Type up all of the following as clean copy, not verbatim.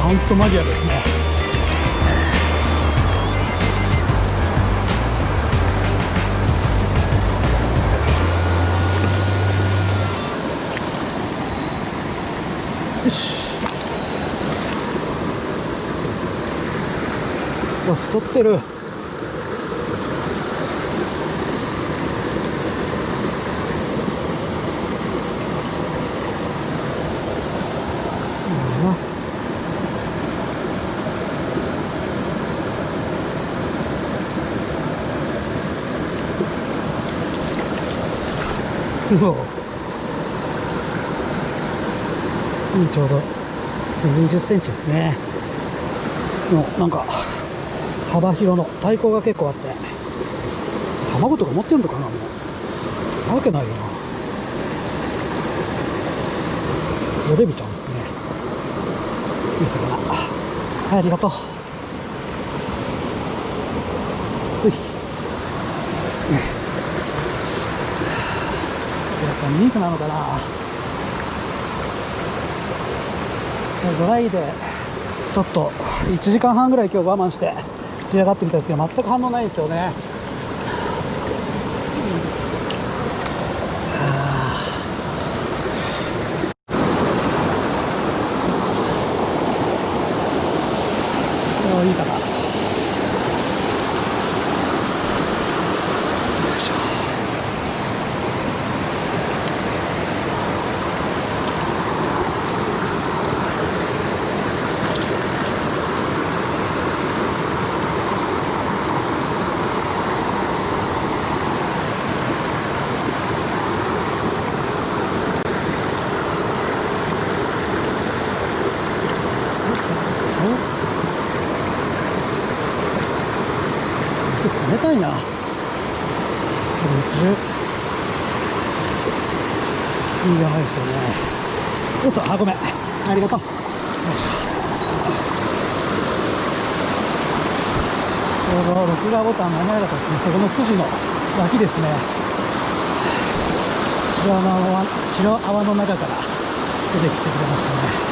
ほんとマニアですね。よし。太ってる。そうちょうど20センチですね。なんか幅広の太鼓が結構あって、卵とか持ってんのかな。もうなわけないよな。おデビちゃんですね。いい魚。はい、ありがとう。うい、やっぱミンクなのかな。ドライでちょっと1時間半ぐらい今日我慢して仕上がってみたんですけど、全く反応ないですよね。いいかな。冷たいな。いいやばいですよね。おっと、ごめん。ありがとう。ちょうど録画ボタン間に合わなかったですね。そこの筋の脇ですね。白泡の中から出てきてくれましたね。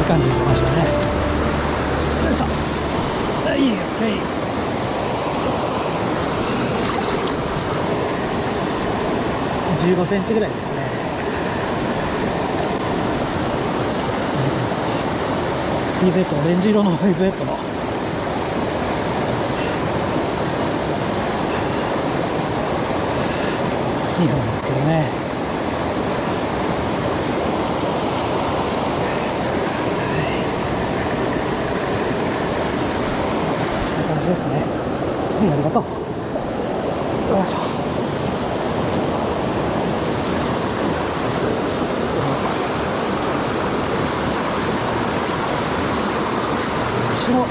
感じに出ましたね。よいしょ。はい、OK。15センチぐらいですね。PZ、オレンジ色の PZ の2本ですけどね。ですね。はい、ありがとう。よいしょ。後ろ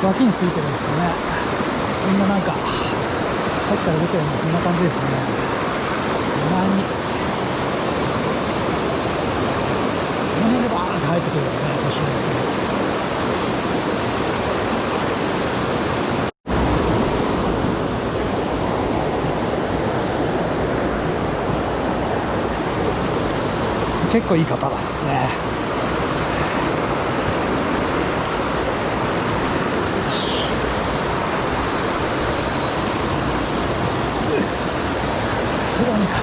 脇についてるんですよね。みんななんかさっきから出てるのそんな感じですね。たまにこの辺でバーンって入ってくるのね、面白いですね。結構いい方なんですね。後ろにか。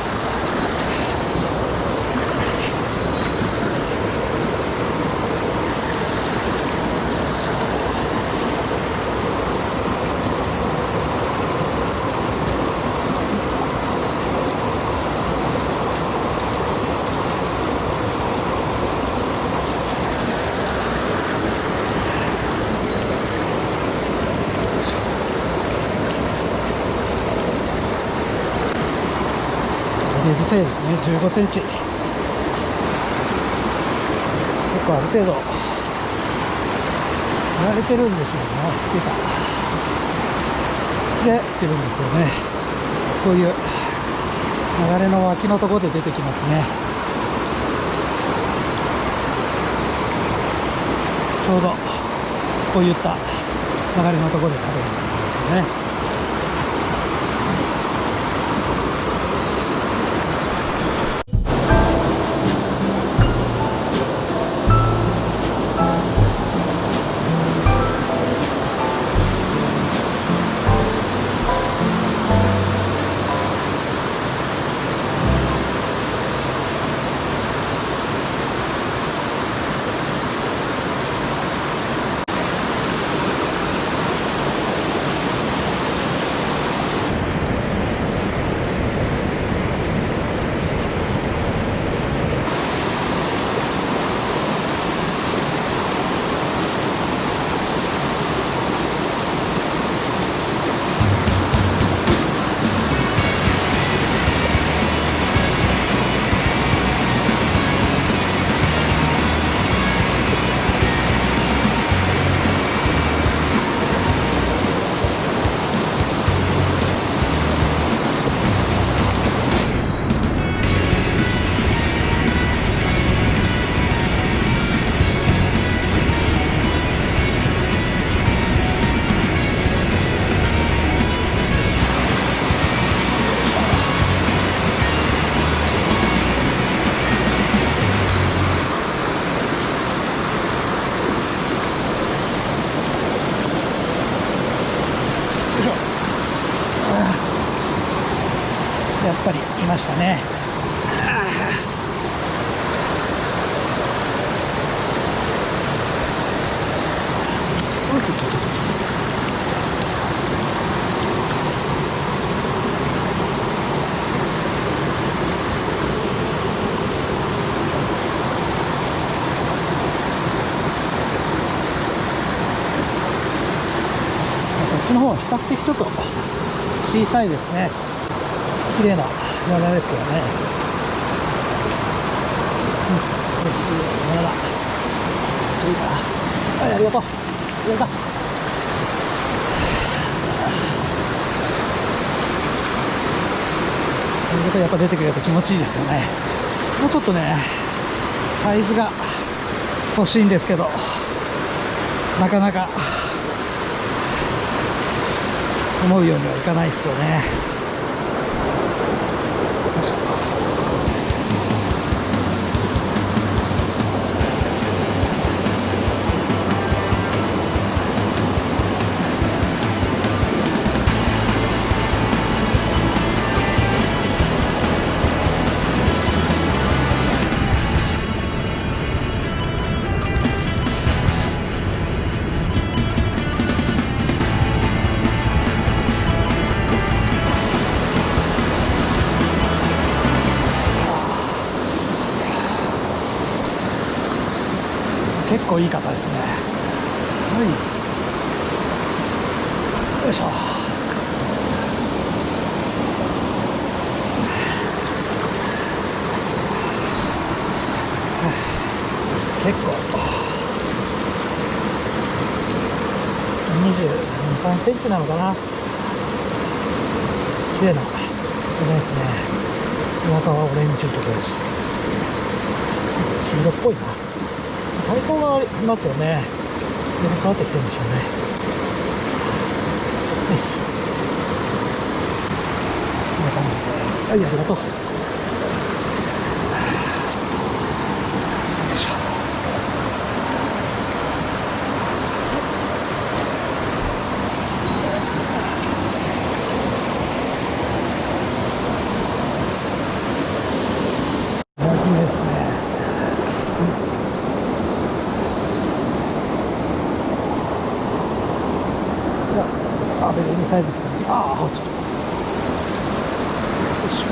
ゲージサイズですね、15センチ。結構ある程度、釣られてるんでしょうね。っていうか、釣れてるんですよね。こういう流れの脇のところで出てきますね。ちょうど、こういった流れのところで食べるんですよね。やっぱりいましたね。こっちの方は比較的ちょっと小さいですね。綺麗な山ですけどね。これ綺麗な山だ。いいかな。はい、ありがとう。ありがとう。こういうことやっぱ出てくると気持ちいいですよね。もうちょっとね、サイズが欲しいんですけど、なかなか思うようにはいかないですよね。結構いい方ですね。はい。よいしょ。結構22、3センチなのかな。綺麗な色ですね。お腹はオレンジ色です。黄色っぽいな。太鼓がありますよね。それで触ってきてるんでしょうね。こんな感じです。はい、ありがとう。アベレージサイズって感じ。ああ、ちょっと。よいしょ。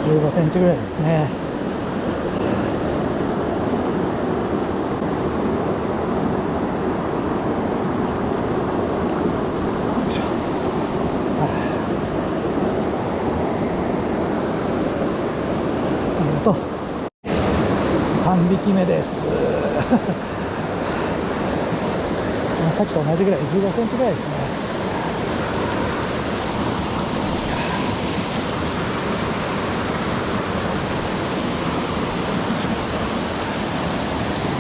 15センチぐらいですね。3匹目です。さっきと同じぐらい、15センチぐらいですね。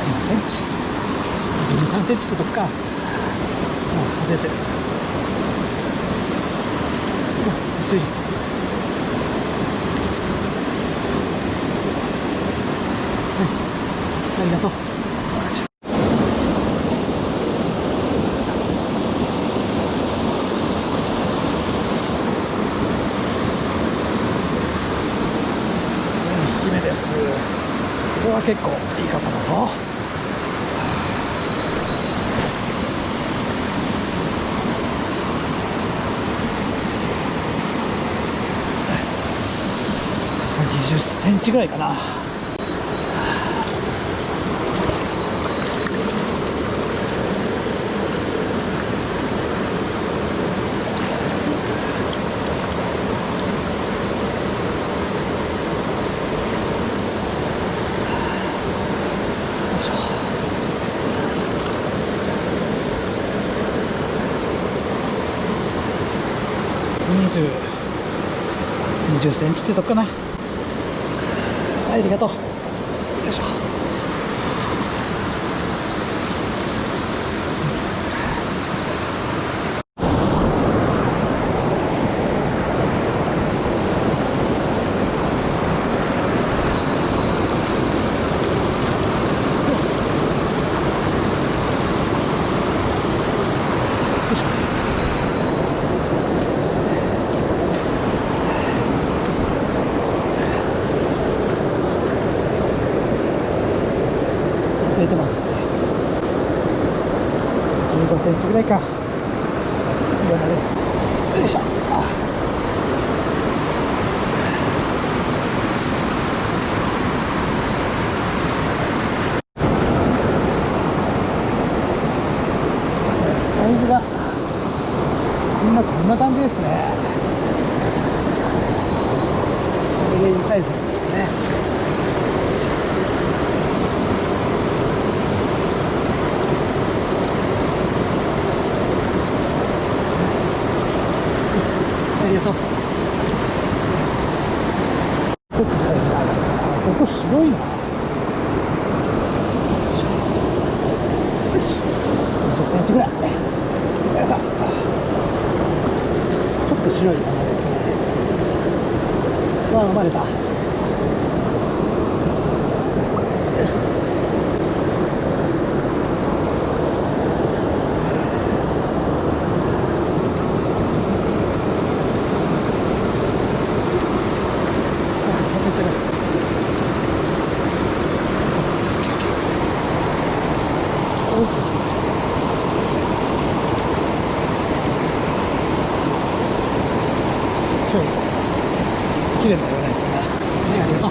10センチ、13センチってとこか。出てる。注意。ありがとう。4匹目です。これは結構いい方だぞ。20センチぐらいかな。20センチってとこかな。はい、ありがとう。よいしょ。出てます。15センチぐらいか。いいようです。よいしょ。サイズがこんな感じですね。アベレージサイズですね。ありがとう。ちょっとサイズが上がる。ここ白いな。よし。20センチぐらい。よいしょ。ちょっと白いかなですね。生まれた。綺麗な言わないですよね。ありがとう。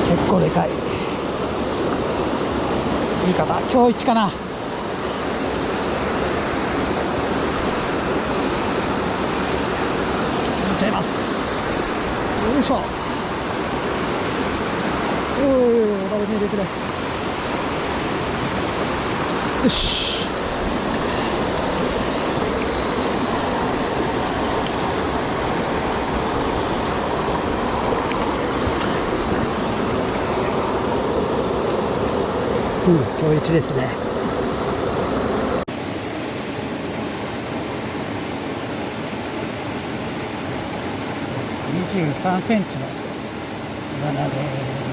結構でかい。いい方、今日一かな。いっちゃいます。よいしょ。誰に入れてくれ。よし。今日一ですね。23センチのイワナです。